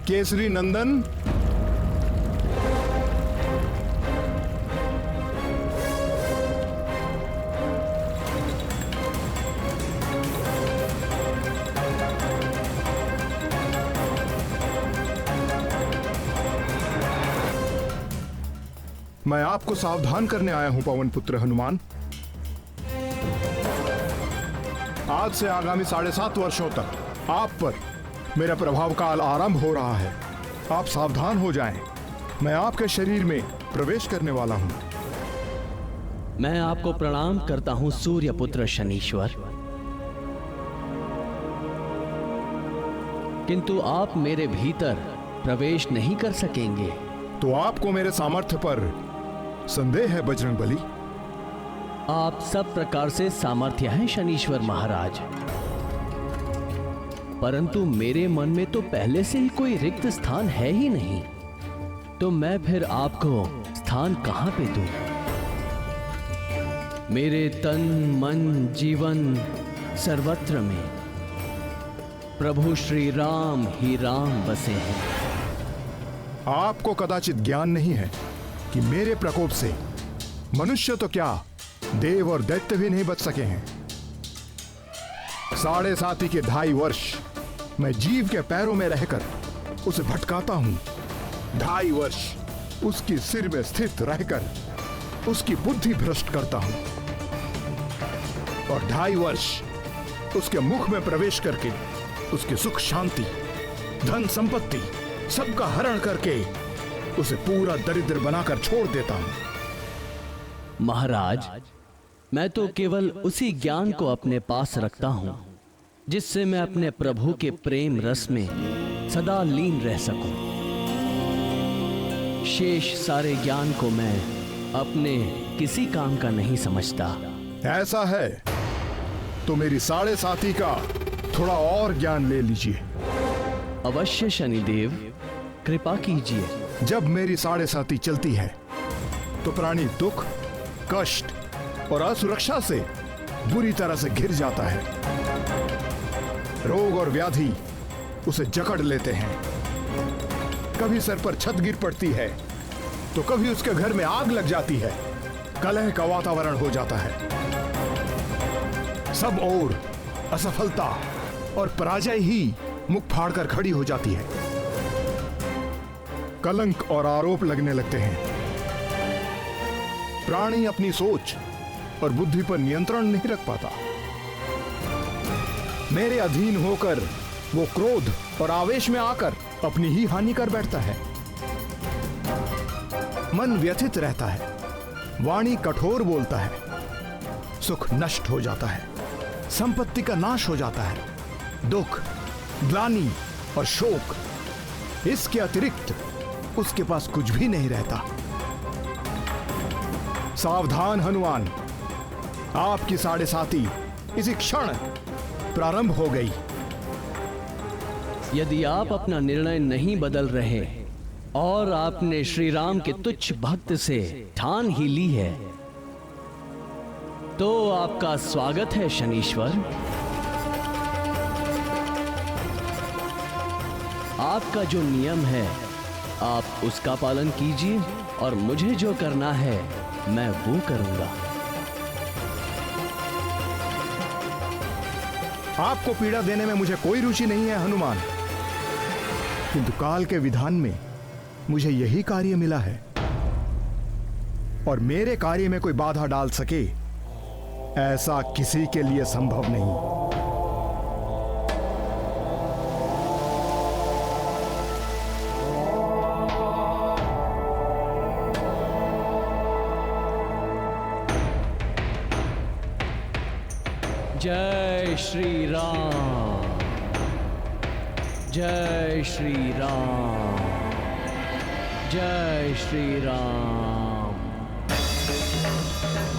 केसरी नंदन, मैं आपको सावधान करने आया हूं पवन पुत्र हनुमान। आज से आगामी 7.5 वर्षों तक आप पर मेरा प्रभाव काल आरंभ हो रहा है। आप सावधान हो जाएं। मैं आपके शरीर में प्रवेश करने वाला हूं। मैं आपको प्रणाम करता हूं सूर्यपुत्र शनीश्वर, किंतु आप मेरे भीतर प्रवेश नहीं कर सकेंगे। तो आपको मेरे सामर्थ्य पर संदेह है बजरंगबली? आप सब प्रकार से सामर्थ्य हैं शनीश्वर महाराज, परंतु मेरे मन में तो पहले से ही कोई रिक्त स्थान है ही नहीं, तो मैं फिर आपको स्थान कहां पे दूं? मेरे तन मन जीवन सर्वत्र में प्रभु श्री राम ही राम बसे हैं। आपको कदाचित ज्ञान नहीं है कि मेरे प्रकोप से मनुष्य तो क्या, देव और दैत्य भी नहीं बच सके हैं। 7.5 के 2.5 वर्ष मैं जीव के पैरों में रहकर उसे भटकाता हूं। 2.5 वर्ष उसकी सिर में स्थित रहकर उसकी बुद्धि भ्रष्ट करता हूं, और 2.5 वर्ष उसके मुख में प्रवेश करके उसकी सुख शांति धन संपत्ति सबका हरण करके उसे पूरा दरिद्र बनाकर छोड़ देता हूं। महाराज, मैं तो केवल उसी ज्ञान को अपने पास रखता हूं जिससे मैं अपने प्रभु के प्रेम रस में सदा लीन रह सकूं। शेष सारे ज्ञान को मैं अपने किसी काम का नहीं समझता। ऐसा है तो मेरी 7.5 का थोड़ा और ज्ञान ले लीजिए। अवश्य शनिदेव, कृपा कीजिए। जब मेरी 7.5 चलती है तो प्राणी दुख, कष्ट और असुरक्षा से बुरी तरह से घिर जाता है। रोग और व्याधि उसे जकड़ लेते हैं। कभी सर पर छत गिर पड़ती है तो कभी उसके घर में आग लग जाती है। कलह का वातावरण हो जाता है। सब ओर असफलता और पराजय ही मुख फाड़कर खड़ी हो जाती है। कलंक और आरोप लगने लगते हैं। प्राणी अपनी सोच और बुद्धि पर नियंत्रण नहीं रख पाता। मेरे अधीन होकर वो क्रोध और आवेश में आकर अपनी ही हानि कर बैठता है। मन व्यथित रहता है, वाणी कठोर बोलता है, सुख नष्ट हो जाता है, संपत्ति का नाश हो जाता है, दुख, ग्लानि और शोक, इसके अतिरिक्त उसके पास कुछ भी नहीं रहता। सावधान हनुमान, आपकी 7.5 इसी क्षण प्रारंभ हो गई। यदि आप अपना निर्णय नहीं बदल रहे और आपने श्री राम के तुच्छ भक्त से ठान ही ली है, तो आपका स्वागत है शनीश्वर। आपका जो नियम है आप उसका पालन कीजिए और मुझे जो करना है मैं वो करूंगा। आपको पीड़ा देने में मुझे कोई रुचि नहीं है हनुमान, किंतु काल के विधान में मुझे यही कार्य मिला है, और मेरे कार्य में कोई बाधा डाल सके ऐसा किसी के लिए संभव नहीं। जय श्री राम, जय श्री राम, जय श्री राम,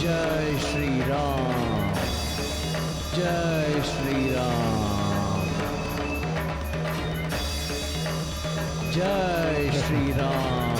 जय श्री राम, जय श्री राम, जय श्री राम।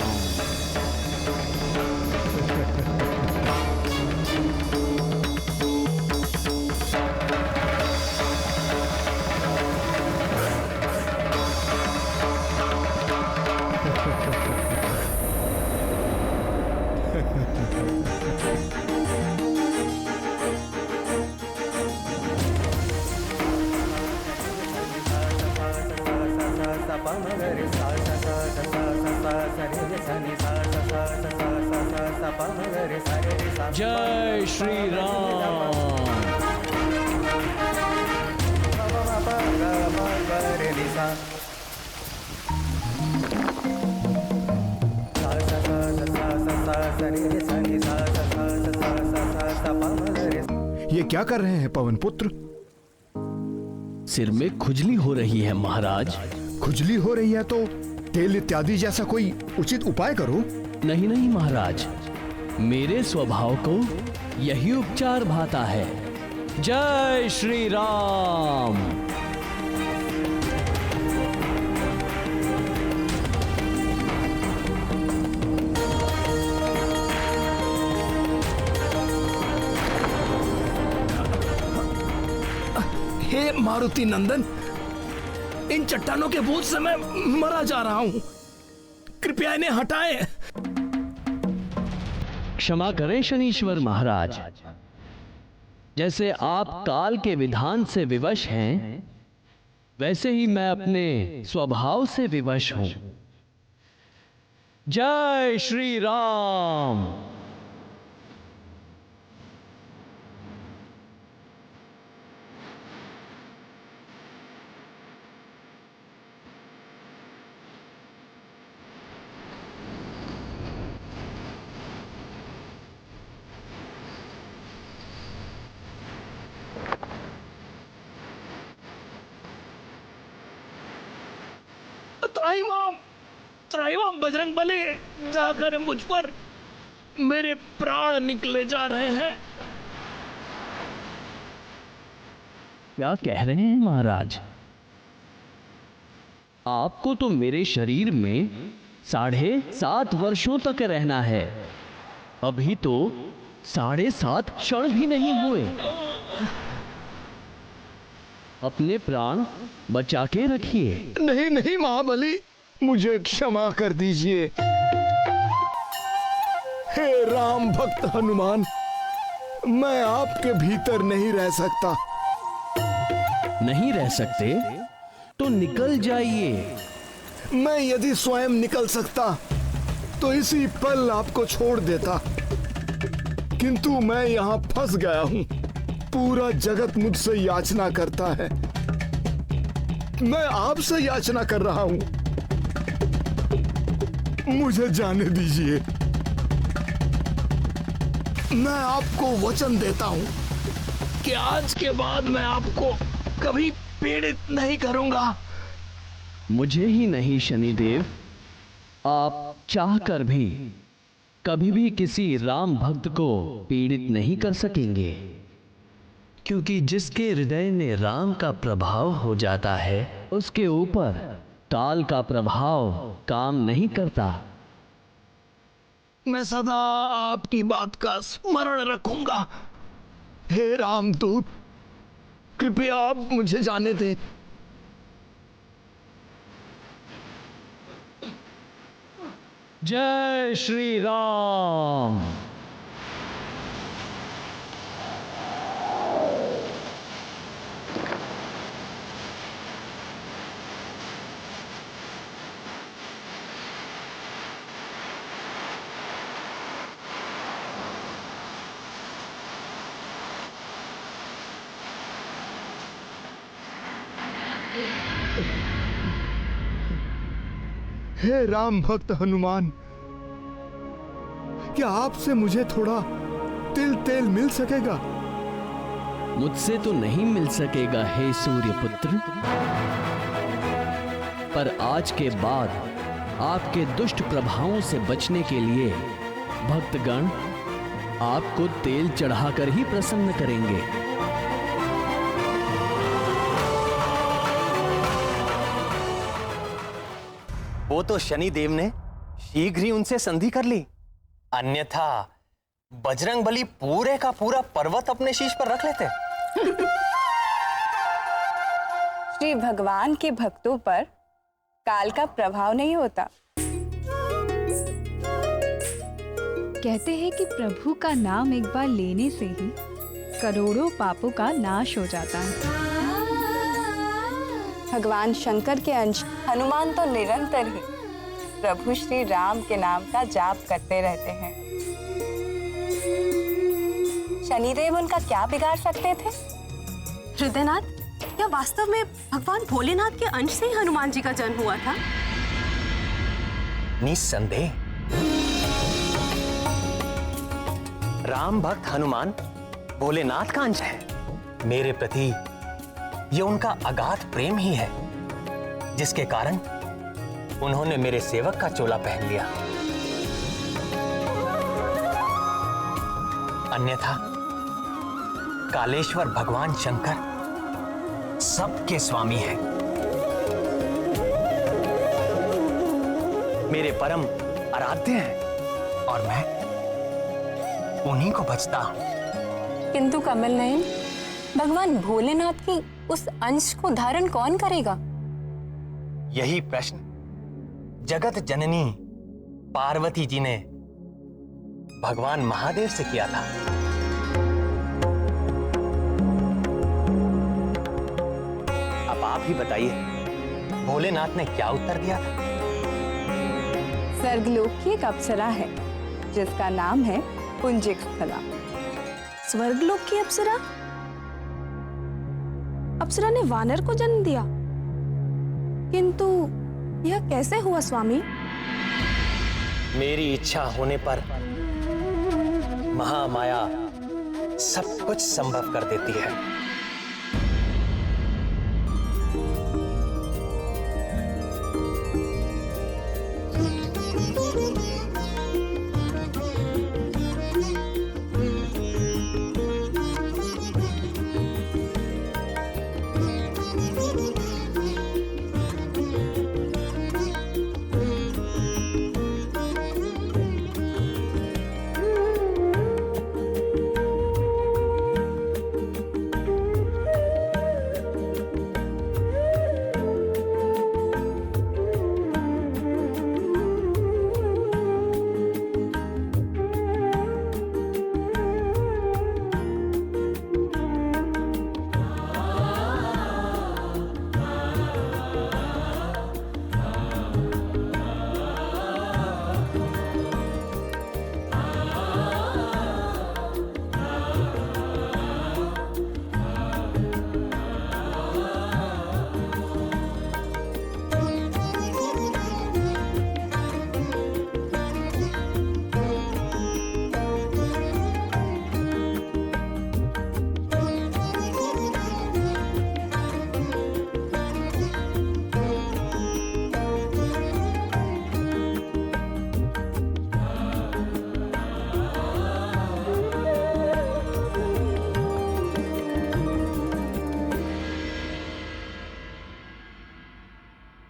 जय श्री राम। ये क्या कर रहे हैं पवन पुत्र? सिर में खुजली हो रही है महाराज। खुजली हो रही है तो तेल इत्यादि जैसा कोई उचित उपाय करो। नहीं नहीं महाराज, मेरे स्वभाव को यही उपचार भाता है। जय श्री राम। हे मारुति नंदन, इन चट्टानों के बोझ से मैं मरा जा रहा हूं, कृपया इन्हें हटाएं। क्षमा करें शनीश्वर महाराज, जैसे आप काल के विधान से विवश हैं, वैसे ही मैं अपने स्वभाव से विवश हूं। जय श्री राम। त्राहिमाम बजरंगबली, जाकर मुझ पर मेरे प्राण निकले जा रहे हैं। क्या कह रहे हैं महाराज? आपको तो मेरे शरीर में 7.5 वर्षों तक रहना है, अभी तो 7.5 क्षण भी नहीं हुए। अपने प्राण बचा के रखिए। नहीं नहीं महाबली, मुझे क्षमा कर दीजिए। हे राम भक्त हनुमान, मैं आपके भीतर नहीं रह सकता। नहीं रह सकते तो निकल जाइए। मैं यदि स्वयं निकल सकता तो इसी पल आपको छोड़ देता, किंतु मैं यहां फंस गया हूं। पूरा जगत मुझसे याचना करता है, मैं आपसे याचना कर रहा हूं। मुझे जाने दीजिए। मैं आपको वचन देता हूं कि आज के बाद मैं आपको कभी पीड़ित नहीं करूंगा। मुझे ही नहीं शनिदेव, आप चाहकर भी कभी भी किसी राम भक्त को पीड़ित नहीं कर सकेंगे, क्योंकि जिसके हृदय में राम का प्रभाव हो जाता है, उसके ऊपर काल का प्रभाव काम नहीं करता। मैं सदा आपकी बात का स्मरण रखूंगा। हे रामदूत, कृपया आप मुझे जाने दें। जय श्री राम। हे राम भक्त हनुमान, क्या आपसे मुझे थोड़ा तिल तेल मिल सकेगा? मुझसे तो नहीं मिल सकेगा हे सूर्यपुत्र, पर आज के बाद आपके दुष्ट प्रभावों से बचने के लिए भक्तगण आपको तेल चढ़ाकर ही प्रसन्न करेंगे। वो तो शनिदेव ने शीघ्र ही उनसे संधि कर ली, अन्यथा बजरंगबली पूरे का पूरा पर्वत अपने शीश पर रख लेते। श्री भगवान के भक्तों पर काल का प्रभाव नहीं होता। कहते हैं कि प्रभु का नाम एक बार लेने से ही करोड़ों पापों का नाश हो जाता है। भगवान शंकर के अंश हनुमान तो निरंतर ही प्रभु श्री राम के नाम का जाप करते रहते हैं। शनिदेव उनका क्या बिगाड़ सकते थे? हृदयनाथ, क्या वास्तव में भगवान भोलेनाथ के अंश से ही हनुमान जी का जन्म हुआ था? निस्संदेह राम भक्त हनुमान भोलेनाथ का अंश है। मेरे प्रति ये उनका अगाध प्रेम ही है जिसके कारण उन्होंने मेरे सेवक का चोला पहन लिया। अन्यथा कालेश्वर भगवान शंकर सबके स्वामी हैं, मेरे परम आराध्य हैं और मैं उन्हीं को बचता हूं। किंतु कमल नयन, भगवान भोलेनाथ की उस अंश को धारण कौन करेगा? यही प्रश्न जगत जननी पार्वती जी ने भगवान महादेव से किया था। अब आप ही बताइए भोलेनाथ ने क्या उत्तर दिया था? स्वर्गलोक की एक अप्सरा है जिसका नाम है पुंजिक स्थला। स्वर्गलोक की अप्सरा? अप्सरा ने वानर को जन्म दिया, किंतु यह कैसे हुआ स्वामी? मेरी इच्छा होने पर महामाया सब कुछ संभव कर देती है।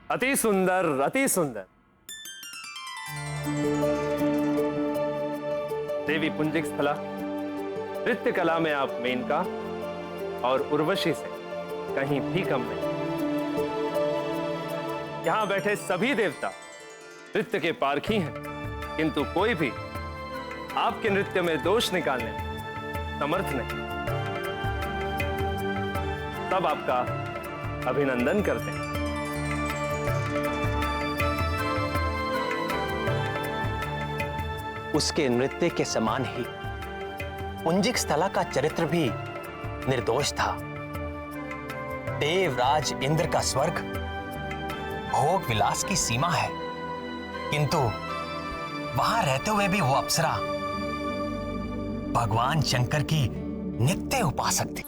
अति सुंदर, अति सुंदर। देवी पुंजिक स्थला, नृत्य कला में आप मेनका और उर्वशी से कहीं भी कम नहीं। यहां बैठे सभी देवता नृत्य के पारखी हैं, किंतु कोई भी आपके नृत्य में दोष निकालने में समर्थ नहीं। सब आपका अभिनंदन करते हैं। उसके नृत्य के समान ही पुंजिक स्थला का चरित्र भी निर्दोष था। देवराज इंद्र का स्वर्ग भोग विलास की सीमा है, किंतु वहां रहते हुए भी वो अप्सरा भगवान शंकर की नित्य उपासक थी।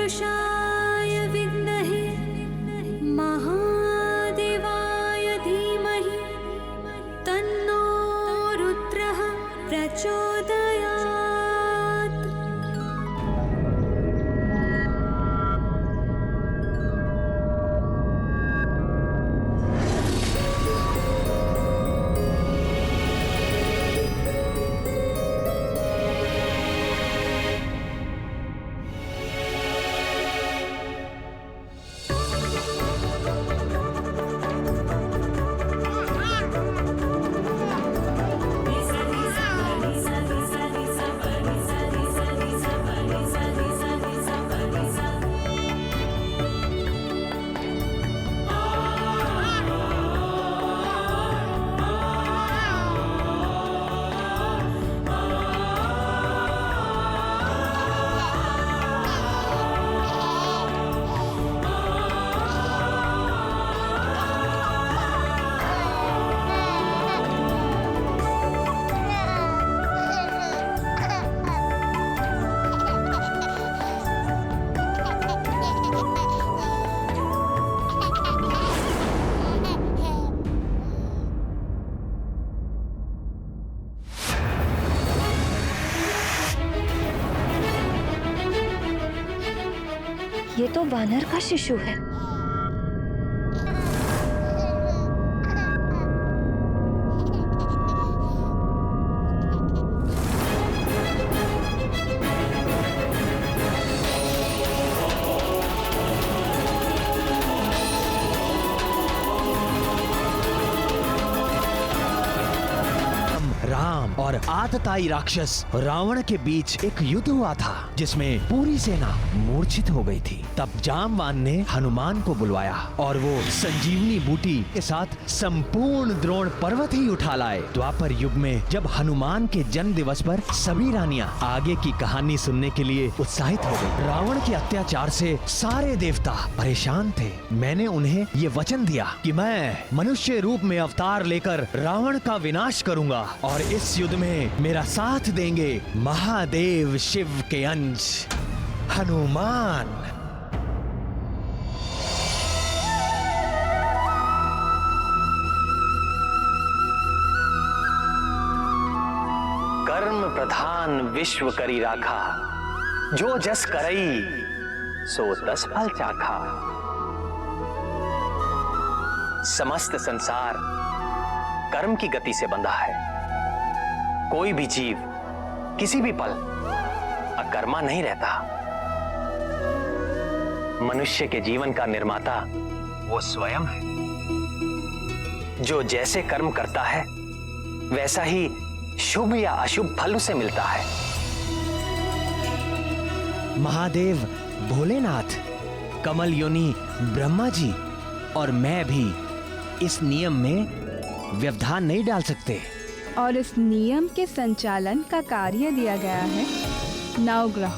तत्पुरुषाय विद्महे महादेवाय धीमहि तन्नो रुद्रः प्रचोदयात्। ये तो वानर का शिशु है। राम और आतताई राक्षस रावण के बीच एक युद्ध हुआ था जिसमें पूरी सेना मूर्छित हो गई थी। तब जामवान ने हनुमान को बुलवाया और वो संजीवनी बूटी के साथ संपूर्ण द्रोण पर्वत ही उठा लाए। द्वापर युग में जब हनुमान के जन्म दिवस पर सभी रानियां आगे की कहानी सुनने के लिए उत्साहित हो गई। रावण के अत्याचार से सारे देवता परेशान थे। मैंने उन्हें ये वचन दिया कि मैं मनुष्य रूप में अवतार लेकर रावण का विनाश करूंगा और इस युद्ध में मेरा साथ देंगे महादेव शिव के अंश हनुमान। कर्म प्रधान विश्व करी राखा, जो जस करई सो तस फल चाखा। समस्त संसार कर्म की गति से बंधा है। कोई भी जीव किसी भी पल अकर्मा नहीं रहता। मनुष्य के जीवन का निर्माता वो स्वयं है। जो जैसे कर्म करता है वैसा ही शुभ या अशुभ फल उसे मिलता है। महादेव भोलेनाथ, कमल योनि ब्रह्मा जी और मैं भी इस नियम में व्यवधान नहीं डाल सकते। और इस नियम के संचालन का कार्य दिया गया है नवग्रहों